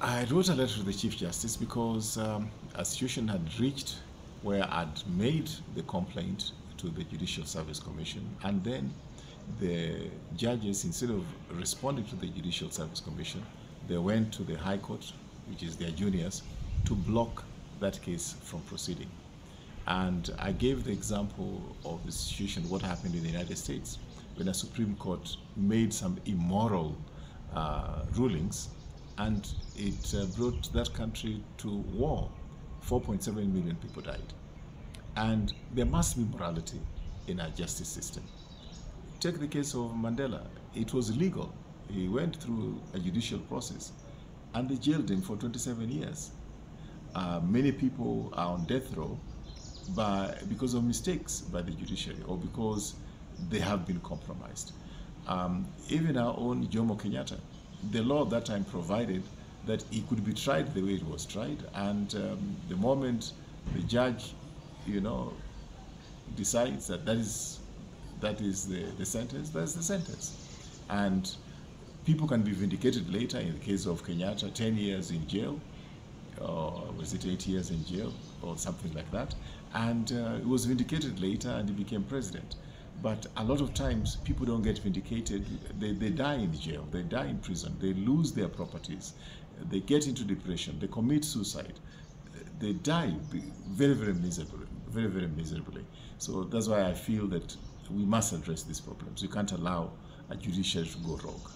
I wrote a letter to the Chief Justice because a situation had reached where I'd made the complaint to the Judicial Service Commission, and then the judges, instead of responding to the Judicial Service Commission, they went to the High Court, which is their juniors, to block that case from proceeding. And I gave the example of the situation, what happened in the United States, when the Supreme Court made some immoral rulings, and it brought that country to war. 4.7 million people died. And there must be morality in our justice system. Take the case of Mandela. It was illegal. He went through a judicial process, and they jailed him for 27 years. Many people are on death row because of mistakes by the judiciary, or because they have been compromised. Even our own Jomo Kenyatta, the law at that time provided that he could be tried the way it was tried, and the moment the judge, decides that that is the sentence, that's the sentence. And people can be vindicated later. In the case of Kenyatta, 10 years in jail, or was it 8 years in jail, or something like that. And it was vindicated later, and he became president. But a lot of times, people don't get vindicated. They die in jail, they die in prison, they lose their properties, they get into depression, they commit suicide, they die very, very miserably, very, very miserably. So that's why I feel that we must address these problems. You can't allow a judiciary to go rogue.